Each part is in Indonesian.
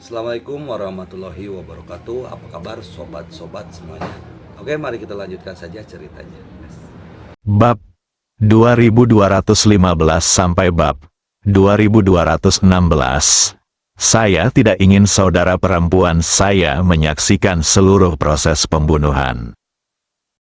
Assalamualaikum warahmatullahi wabarakatuh. Apa kabar sobat-sobat semuanya? Oke, mari kita lanjutkan saja ceritanya. Bab 2215 sampai bab 2216. Saya tidak ingin saudara perempuan saya menyaksikan seluruh proses pembunuhan.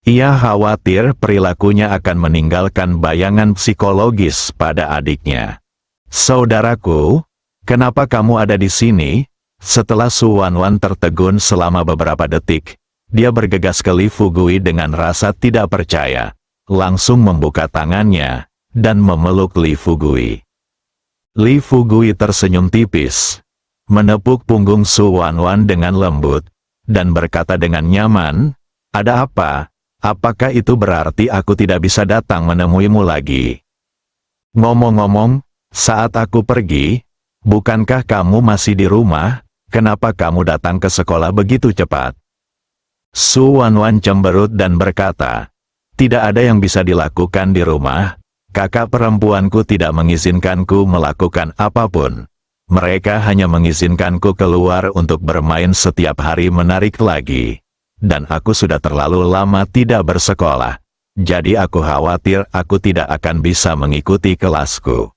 Ia khawatir perilakunya akan meninggalkan bayangan psikologis pada adiknya. Saudaraku, kenapa kamu ada di sini? Setelah Su Wanwan tertegun selama beberapa detik, dia bergegas ke Li Fugui dengan rasa tidak percaya, langsung membuka tangannya, dan memeluk Li Fugui. Li Fugui tersenyum tipis, menepuk punggung Su Wanwan dengan lembut, dan berkata dengan nyaman, "Ada apa? Apakah itu berarti aku tidak bisa datang menemuimu lagi? Ngomong-ngomong, saat aku pergi, bukankah kamu masih di rumah? Kenapa kamu datang ke sekolah begitu cepat?" Su Wanwan cemberut dan berkata, "Tidak ada yang bisa dilakukan di rumah. Kakak perempuanku tidak mengizinkanku melakukan apapun. Mereka hanya mengizinkanku keluar untuk bermain setiap hari menarik lagi. Dan aku sudah terlalu lama tidak bersekolah. Jadi aku khawatir aku tidak akan bisa mengikuti kelasku."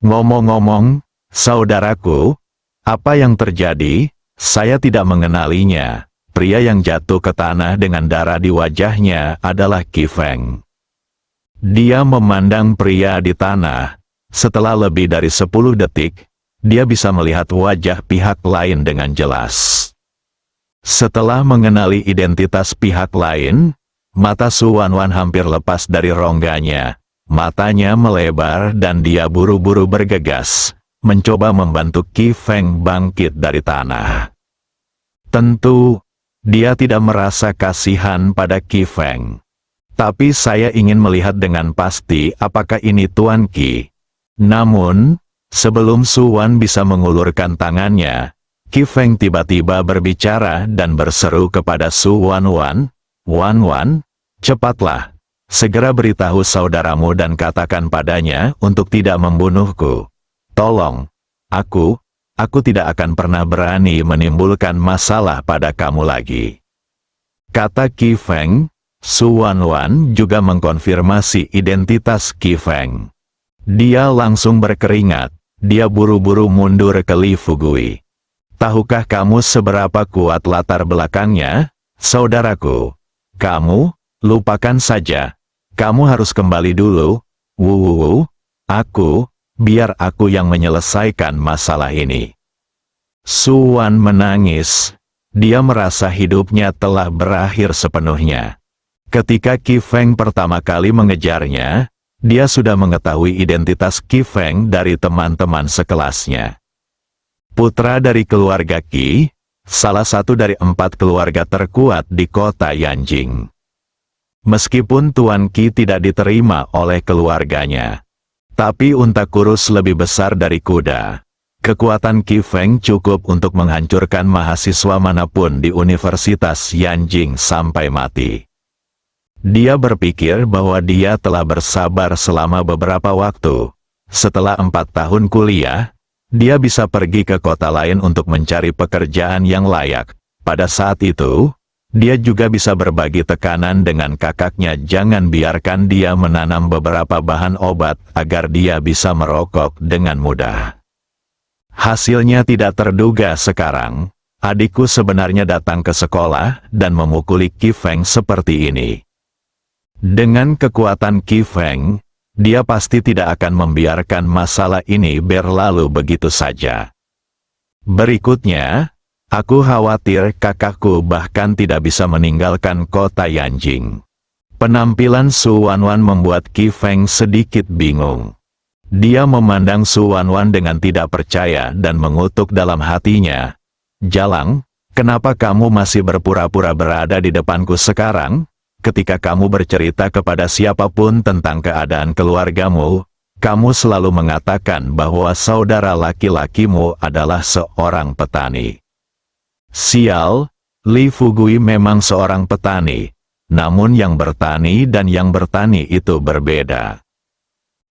Ngomong-ngomong, saudaraku, apa yang terjadi? Saya tidak mengenalinya. Pria yang jatuh ke tanah dengan darah di wajahnya adalah Qi Feng. Dia memandang pria di tanah. Setelah lebih dari 10 detik, dia bisa melihat wajah pihak lain dengan jelas. Setelah mengenali identitas pihak lain, mata Su Wanwan hampir lepas dari rongganya. Matanya melebar dan dia buru-buru bergegas, mencoba membantu Qi Feng bangkit dari tanah. Tentu, dia tidak merasa kasihan pada Qi Feng. Tapi saya ingin melihat dengan pasti apakah ini Tuan Qi. Namun, sebelum Su Wan bisa mengulurkan tangannya, Qi Feng tiba-tiba berbicara dan berseru kepada Su Wanwan, "Wanwan, cepatlah, segera beritahu saudaramu dan katakan padanya untuk tidak membunuhku. Tolong, aku tidak akan pernah berani menimbulkan masalah pada kamu lagi." Kata Qi Feng. Su Wanwan juga mengkonfirmasi identitas Qi Feng. Dia langsung berkeringat. Dia buru-buru mundur ke Li Fugui. "Tahukah kamu seberapa kuat latar belakangnya, saudaraku? Kamu, lupakan saja. Kamu harus kembali dulu. Biar aku yang menyelesaikan masalah ini." Su Wan menangis. Dia merasa hidupnya telah berakhir sepenuhnya. Ketika Qi Feng pertama kali mengejarnya, dia sudah mengetahui identitas Qi Feng dari teman-teman sekelasnya. Putra dari keluarga Qi, salah satu dari 4 keluarga terkuat di kota Yanjing. Meskipun Tuan Qi tidak diterima oleh keluarganya, tapi unta kurus lebih besar dari kuda. Kekuatan Qi Feng cukup untuk menghancurkan mahasiswa manapun di Universitas Yanjing sampai mati. Dia berpikir bahwa dia telah bersabar selama beberapa waktu. Setelah 4 tahun kuliah, dia bisa pergi ke kota lain untuk mencari pekerjaan yang layak. Pada saat itu, dia juga bisa berbagi tekanan dengan kakaknya. Jangan biarkan dia menanam beberapa bahan obat agar dia bisa merokok dengan mudah. Hasilnya tidak terduga sekarang. Adikku sebenarnya datang ke sekolah dan memukuli Qi Feng seperti ini. Dengan kekuatan Qi Feng, dia pasti tidak akan membiarkan masalah ini berlalu begitu saja. Berikutnya, aku khawatir kakakku bahkan tidak bisa meninggalkan kota Yanjing. Penampilan Su Wanwan membuat Qi Feng sedikit bingung. Dia memandang Su Wanwan dengan tidak percaya dan mengutuk dalam hatinya. "Jalang, kenapa kamu masih berpura-pura berada di depanku sekarang? Ketika kamu bercerita kepada siapapun tentang keadaan keluargamu, kamu selalu mengatakan bahwa saudara laki-lakimu adalah seorang petani." Sial, Li Fugui memang seorang petani, namun yang bertani dan yang bertani itu berbeda.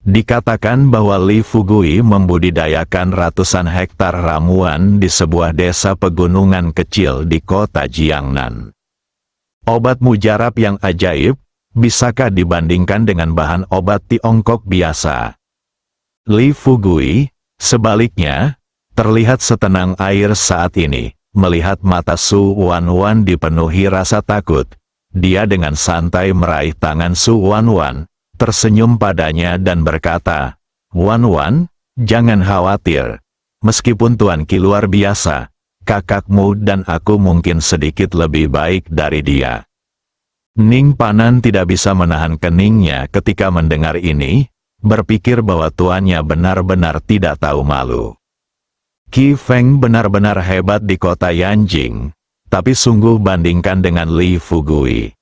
Dikatakan bahwa Li Fugui membudidayakan ratusan hektar ramuan di sebuah desa pegunungan kecil di kota Jiangnan. Obat mujarab yang ajaib, bisakah dibandingkan dengan bahan obat Tiongkok biasa? Li Fugui, sebaliknya, terlihat setenang air saat ini, melihat mata Su Wanwan dipenuhi rasa takut. Dia dengan santai meraih tangan Su Wanwan, tersenyum padanya dan berkata, "Wanwan, jangan khawatir. Meskipun Tuan Qi luar biasa, kakakmu dan aku mungkin sedikit lebih baik dari dia." Ning Panan tidak bisa menahan keningnya ketika mendengar ini, berpikir bahwa tuannya benar-benar tidak tahu malu. Qi Feng benar-benar hebat di kota Yanjing, tapi sungguh bandingkan dengan Li Fugui.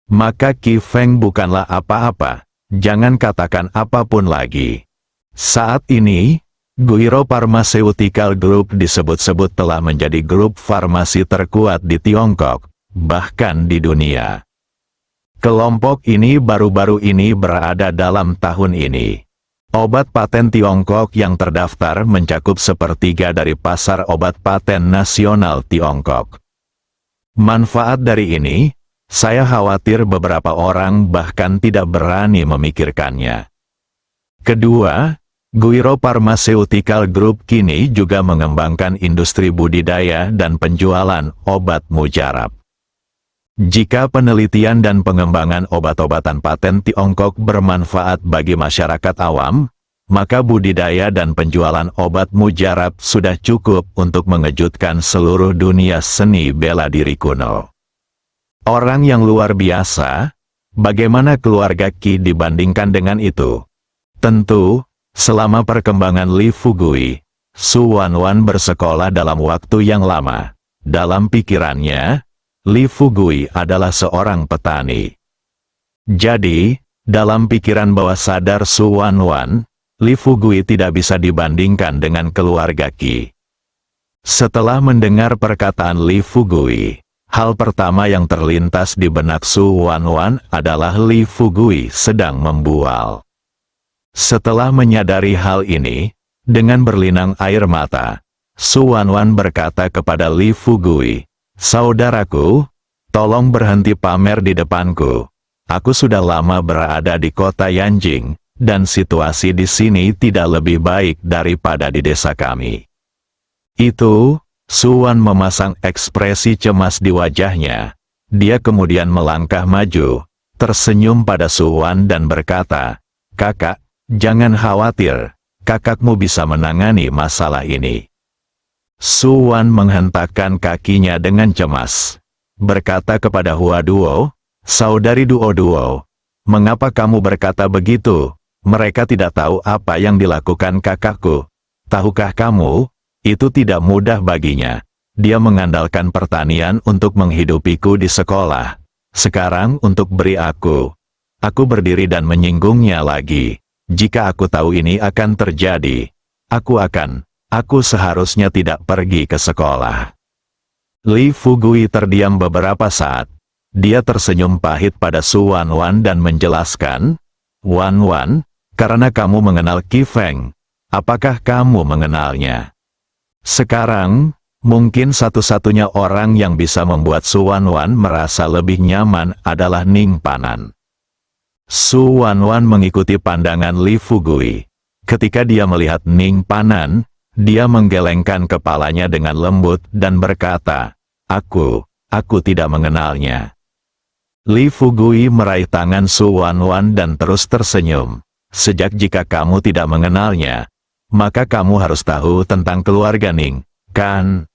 Maka Qi Feng bukanlah apa-apa, jangan katakan apapun lagi. Saat ini, Guiro Pharmaceutical Group disebut-sebut telah menjadi grup farmasi terkuat di Tiongkok, bahkan di dunia. Kelompok ini baru-baru ini berada dalam tahun ini. Obat paten Tiongkok yang terdaftar mencakup sepertiga dari pasar obat paten nasional Tiongkok. Manfaat dari ini, saya khawatir beberapa orang bahkan tidak berani memikirkannya. Kedua, Guiro Pharmaceutical Group kini juga mengembangkan industri budidaya dan penjualan obat mujarab. Jika penelitian dan pengembangan obat-obatan paten Tiongkok bermanfaat bagi masyarakat awam, maka budidaya dan penjualan obat mujarab sudah cukup untuk mengejutkan seluruh dunia seni bela diri kuno. Orang yang luar biasa, bagaimana keluarga Qi dibandingkan dengan itu? Tentu, selama perkembangan Li Fugui, Su Wanwan bersekolah dalam waktu yang lama. Dalam pikirannya, Li Fugui adalah seorang petani. Jadi, dalam pikiran bawah sadar Su Wanwan, Li Fugui tidak bisa dibandingkan dengan keluarga Qi. Setelah mendengar perkataan Li Fugui, hal pertama yang terlintas di benak Su Wanwan adalah Li Fugui sedang membual. Setelah menyadari hal ini, dengan berlinang air mata, Su Wanwan berkata kepada Li Fugui, "Saudaraku, tolong berhenti pamer di depanku. Aku sudah lama berada di kota Yanjing, dan situasi di sini tidak lebih baik daripada di desa kami." Itu, Su Wan memasang ekspresi cemas di wajahnya. Dia kemudian melangkah maju, tersenyum pada Su Wan dan berkata, "Kakak, jangan khawatir, kakakmu bisa menangani masalah ini." Su Wan menghentakkan kakinya dengan cemas, berkata kepada Hua Duo, "Saudari Duo Duo, mengapa kamu berkata begitu? Mereka tidak tahu apa yang dilakukan kakakku. Tahukah kamu? Itu tidak mudah baginya. Dia mengandalkan pertanian untuk menghidupiku di sekolah. Sekarang untuk beri aku berdiri dan menyinggungnya lagi. Jika aku tahu ini akan terjadi, aku seharusnya tidak pergi ke sekolah." Li Fugui terdiam beberapa saat. Dia tersenyum pahit pada Su Wanwan dan menjelaskan, "Wanwan, karena kamu mengenal Qi Feng, apakah kamu mengenalnya? Sekarang, mungkin satu-satunya orang yang bisa membuat Su Wanwan merasa lebih nyaman adalah Ning Panan." Su Wanwan mengikuti pandangan Li Fugui. Ketika dia melihat Ning Panan, dia menggelengkan kepalanya dengan lembut dan berkata, Aku tidak mengenalnya." Li Fugui meraih tangan Su Wanwan dan terus tersenyum. "Sejak jika kamu tidak mengenalnya, maka kamu harus tahu tentang keluarga Ning, kan?"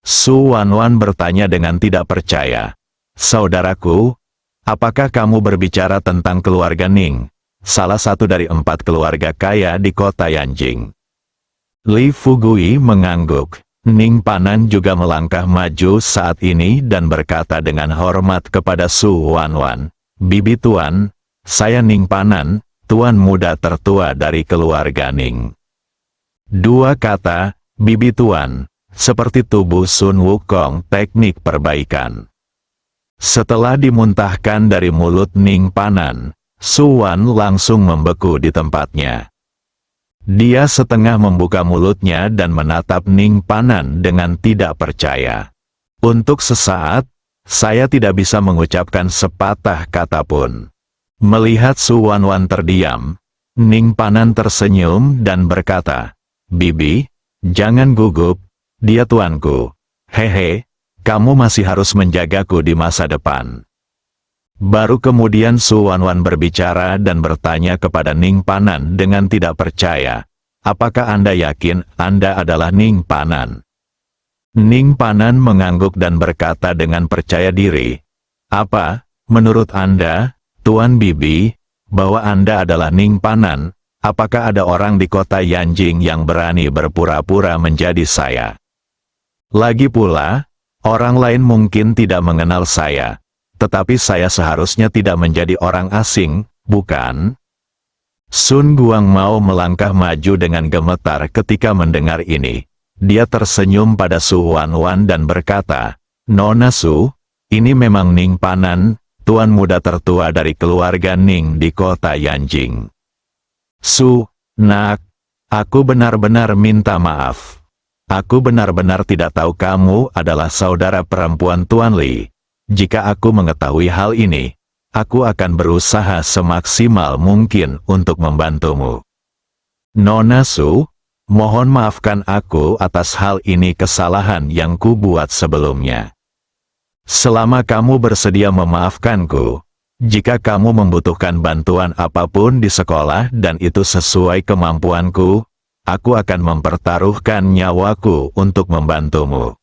Su Wanwan bertanya dengan tidak percaya. "Saudaraku, apakah kamu berbicara tentang keluarga Ning, salah satu dari 4 keluarga kaya di kota Yanjing?" Li Fugui mengangguk. Ning Panan juga melangkah maju saat ini dan berkata dengan hormat kepada Su Wanwan, "Bibi Tuan, saya Ning Panan, tuan muda tertua dari keluarga Ning." Dua kata, "Bibi Tuan," seperti tubuh Sun Wukong teknik perbaikan. Setelah dimuntahkan dari mulut Ning Panan, Su Wan langsung membeku di tempatnya. Dia setengah membuka mulutnya dan menatap Ning Panan dengan tidak percaya. Untuk sesaat, saya tidak bisa mengucapkan sepatah kata pun. Melihat Su Wanwan terdiam, Ning Panan tersenyum dan berkata, "Bibi, jangan gugup, dia tuanku. Hehe, kamu masih harus menjagaku di masa depan." Baru kemudian Su Wanwan berbicara dan bertanya kepada Ning Panan dengan tidak percaya, "Apakah Anda yakin Anda adalah Ning Panan?" Ning Panan mengangguk dan berkata dengan percaya diri, "Apa, menurut Anda, Tuan Bibi, bahwa Anda adalah Ning Panan? Apakah ada orang di kota Yanjing yang berani berpura-pura menjadi saya? Lagi pula, orang lain mungkin tidak mengenal saya. Tetapi saya seharusnya tidak menjadi orang asing, bukan?" Sun Guangmao melangkah maju dengan gemetar ketika mendengar ini. Dia tersenyum pada Su Wanwan dan berkata, "Nona Su, ini memang Ning Panan, tuan muda tertua dari keluarga Ning di kota Yanjing." "Su, nak, aku benar-benar minta maaf. Aku benar-benar tidak tahu kamu adalah saudara perempuan Tuan Li. Jika aku mengetahui hal ini, aku akan berusaha semaksimal mungkin untuk membantumu. Nona Su, mohon maafkan aku atas hal ini, kesalahan yang kubuat sebelumnya. Selama kamu bersedia memaafkanku, jika kamu membutuhkan bantuan apapun di sekolah dan itu sesuai kemampuanku, aku akan mempertaruhkan nyawaku untuk membantumu."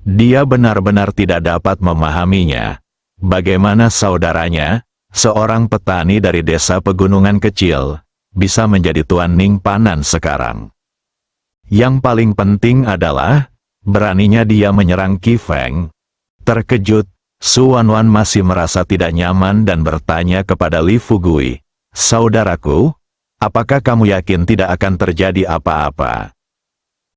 Dia benar-benar tidak dapat memahaminya. Bagaimana saudaranya, seorang petani dari desa pegunungan kecil, bisa menjadi Tuan Ning Panan sekarang. Yang paling penting adalah, beraninya dia menyerang Qi Feng. Terkejut, Su Wanwan masih merasa tidak nyaman dan bertanya kepada Li Fugui, "Saudaraku, apakah kamu yakin tidak akan terjadi apa-apa?"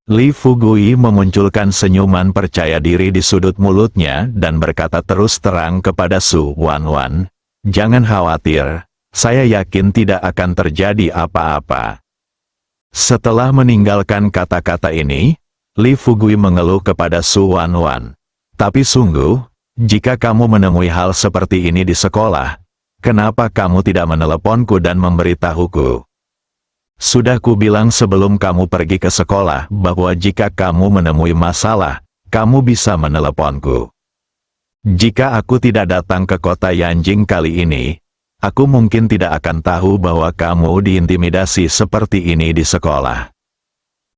Li Fugui memunculkan senyuman percaya diri di sudut mulutnya dan berkata terus terang kepada Su Wanwan, "Jangan khawatir, saya yakin tidak akan terjadi apa-apa." Setelah meninggalkan kata-kata ini, Li Fugui mengeluh kepada Su Wanwan, "Tapi sungguh, jika kamu menemui hal seperti ini di sekolah, kenapa kamu tidak meneleponku dan memberitahuku? Sudah kubilang sebelum kamu pergi ke sekolah bahwa jika kamu menemui masalah, kamu bisa meneleponku. Jika aku tidak datang ke kota Yanjing kali ini, aku mungkin tidak akan tahu bahwa kamu diintimidasi seperti ini di sekolah."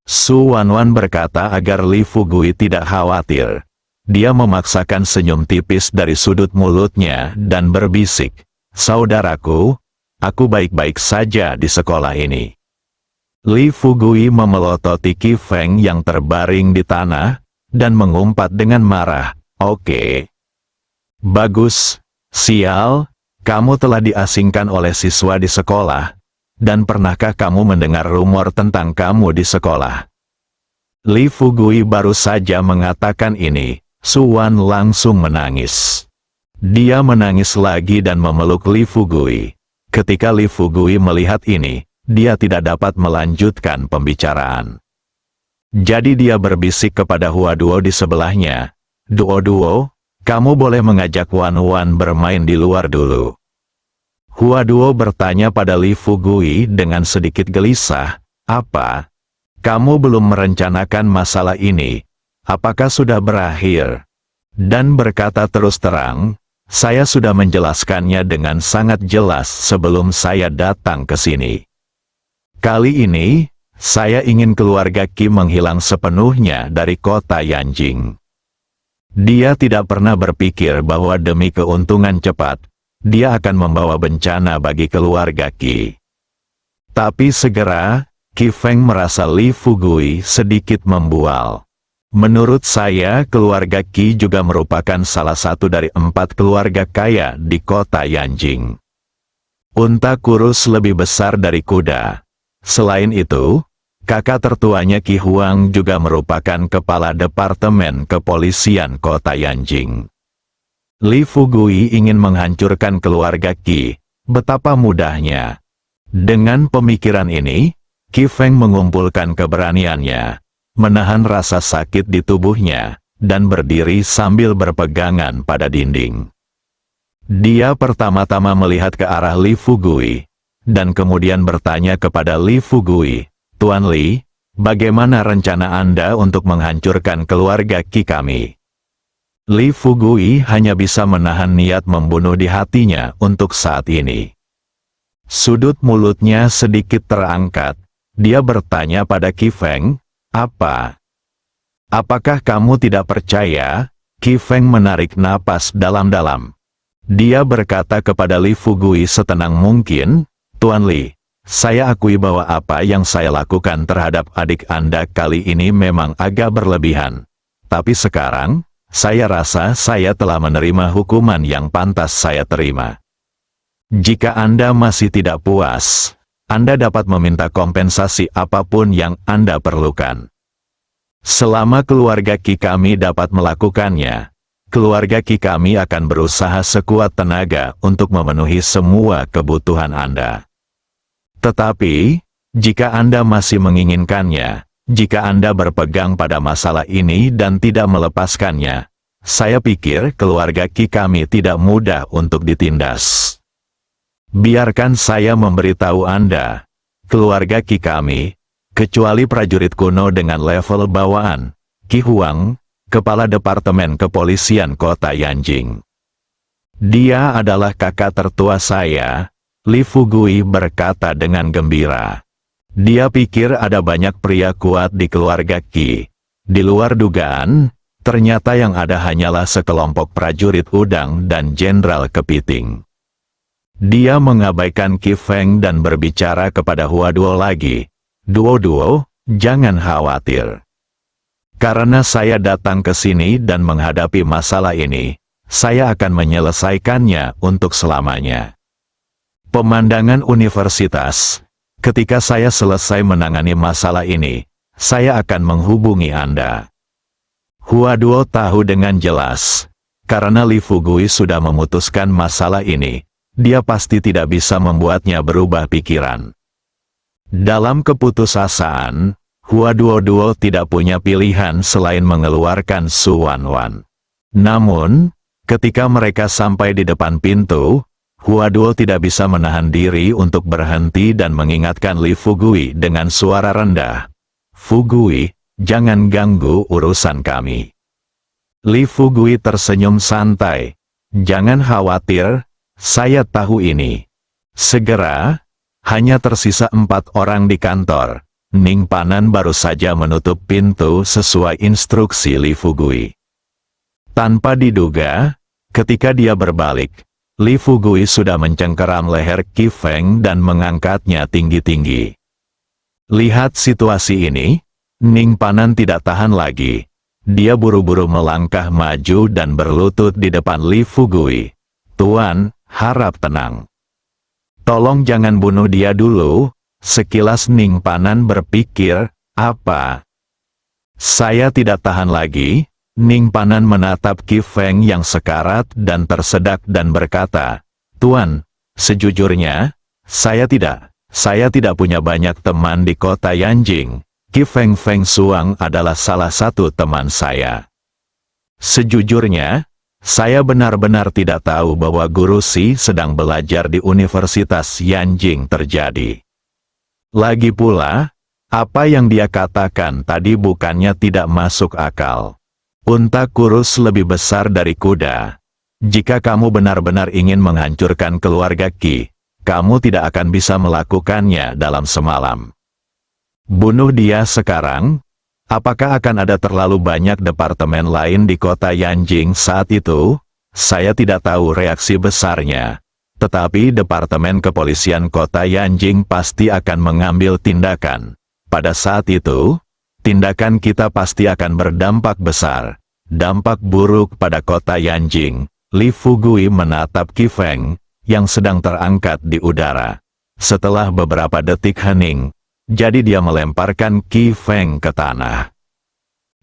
Su Wanwan berkata agar Li Fugui tidak khawatir. Dia memaksakan senyum tipis dari sudut mulutnya dan berbisik, "Saudaraku, aku baik-baik saja di sekolah ini." Li Fugui memelototi Qi Feng yang terbaring di tanah, dan mengumpat dengan marah, "Oke. Bagus, sial, kamu telah diasingkan oleh siswa di sekolah, dan pernahkah kamu mendengar rumor tentang kamu di sekolah?" Li Fugui baru saja mengatakan ini, Su Wan langsung menangis. Dia menangis lagi dan memeluk Li Fugui. Ketika Li Fugui melihat ini, dia tidak dapat melanjutkan pembicaraan. Jadi dia berbisik kepada Hua Duo di sebelahnya, "Duo, kamu boleh mengajak Wan Wan bermain di luar dulu." Hua Duo bertanya pada Li Fugui dengan sedikit gelisah, "Apa? Kamu belum merencanakan masalah ini? Apakah sudah berakhir?" Dan berkata terus terang, "Saya sudah menjelaskannya dengan sangat jelas sebelum saya datang ke sini. Kali ini, saya ingin keluarga Qi menghilang sepenuhnya dari kota Yanjing." Dia tidak pernah berpikir bahwa demi keuntungan cepat, dia akan membawa bencana bagi keluarga Qi. Tapi segera, Qi Feng merasa Li Fugui sedikit membual. "Menurut saya, keluarga Qi juga merupakan salah satu dari 4 keluarga kaya di kota Yanjing. Unta kurus lebih besar dari kuda. Selain itu, kakak tertuanya Qi Huang juga merupakan kepala departemen kepolisian kota Yanjing. Li Fugui ingin menghancurkan keluarga Qi, Betapa mudahnya. Dengan pemikiran ini, Qi Feng mengumpulkan keberaniannya, menahan rasa sakit di tubuhnya, dan berdiri sambil berpegangan pada dinding. Dia pertama-tama melihat ke arah Li Fugui, dan kemudian bertanya kepada Li Fugui, "Tuan Li, bagaimana rencana Anda untuk menghancurkan keluarga Qi kami?" Li Fugui hanya bisa menahan niat membunuh di hatinya untuk saat ini. Sudut mulutnya sedikit terangkat. Dia bertanya pada Qi Feng, "Apa? Apakah kamu tidak percaya?" Qi Feng menarik napas dalam-dalam. Dia berkata kepada Li Fugui setenang mungkin, "Tuan Li, saya akui bahwa apa yang saya lakukan terhadap adik Anda kali ini memang agak berlebihan. Tapi sekarang, saya rasa saya telah menerima hukuman yang pantas saya terima. Jika Anda masih tidak puas, Anda dapat meminta kompensasi apapun yang Anda perlukan. Selama keluarga Qi kami dapat melakukannya, keluarga Qi kami akan berusaha sekuat tenaga untuk memenuhi semua kebutuhan Anda. Tetapi, jika Anda masih menginginkannya, jika Anda berpegang pada masalah ini dan tidak melepaskannya, saya pikir keluarga Qi kami tidak mudah untuk ditindas. Biarkan saya memberitahu Anda, keluarga Qi kami, kecuali prajurit kuno dengan level bawaan, Qi Huang, Kepala Departemen Kepolisian Kota Yanjing. Dia adalah kakak tertua saya," Li Fugui berkata dengan gembira. Dia pikir ada banyak pria kuat di keluarga Qi. Di luar dugaan, ternyata yang ada hanyalah sekelompok prajurit udang dan jenderal kepiting. Dia mengabaikan Qi Feng dan berbicara kepada Huaduo lagi. "Duo-duo, jangan khawatir. Karena saya datang ke sini dan menghadapi masalah ini, saya akan menyelesaikannya untuk selamanya. Pemandangan universitas. Ketika saya selesai menangani masalah ini, saya akan menghubungi Anda." Huaduo tahu dengan jelas, karena Li Fugui sudah memutuskan masalah ini, dia pasti tidak bisa membuatnya berubah pikiran. Dalam keputusasaan, Huaduo tidak punya pilihan selain mengeluarkan Su Wanwan. Namun, ketika mereka sampai di depan pintu, Huaduo tidak bisa menahan diri untuk berhenti dan mengingatkan Li Fugui dengan suara rendah. "Fugui, jangan ganggu urusan kami." Li Fugui tersenyum santai. "Jangan khawatir, saya tahu ini. Segera, hanya tersisa 4 orang di kantor." Ning Panan baru saja menutup pintu sesuai instruksi Li Fugui. Tanpa diduga, ketika dia berbalik, Li Fugui sudah mencengkeram leher Qi Feng dan mengangkatnya tinggi-tinggi. Lihat situasi ini, Ning Panan tidak tahan lagi. Dia buru-buru melangkah maju dan berlutut di depan Li Fugui. "Tuan, harap tenang. Tolong jangan bunuh dia dulu." Sekilas Ning Panan berpikir, "Apa? Saya tidak tahan lagi." Ning Panan menatap Qi Feng yang sekarat dan tersedak dan berkata, "Tuan, sejujurnya, saya tidak punya banyak teman di kota Yanjing. Qi Feng Feng Suang adalah salah satu teman saya. Sejujurnya, saya benar-benar tidak tahu bahwa Guru Si sedang belajar di Universitas Yanjing terjadi. Lagi pula, apa yang dia katakan tadi bukannya tidak masuk akal. Unta kurus lebih besar dari kuda. Jika kamu benar-benar ingin menghancurkan keluarga Qi, kamu tidak akan bisa melakukannya dalam semalam. Bunuh dia sekarang. Apakah akan ada terlalu banyak departemen lain di kota Yanjing saat itu? Saya tidak tahu reaksi besarnya. Tetapi Departemen Kepolisian Kota Yanjing pasti akan mengambil tindakan. Pada saat itu, tindakan kita pasti akan berdampak besar. Dampak buruk pada kota Yanjing." Li Fugui menatap Qi Feng, yang sedang terangkat di udara. Setelah beberapa detik hening, jadi dia melemparkan Qi Feng ke tanah.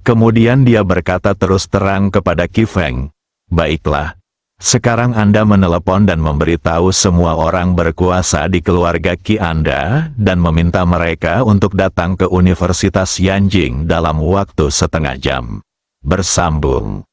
Kemudian dia berkata terus terang kepada Qi Feng, "Baiklah. Sekarang Anda menelepon dan memberitahu semua orang berkuasa di keluarga Ki Anda dan meminta mereka untuk datang ke Universitas Yanjing dalam waktu setengah jam. Bersambung.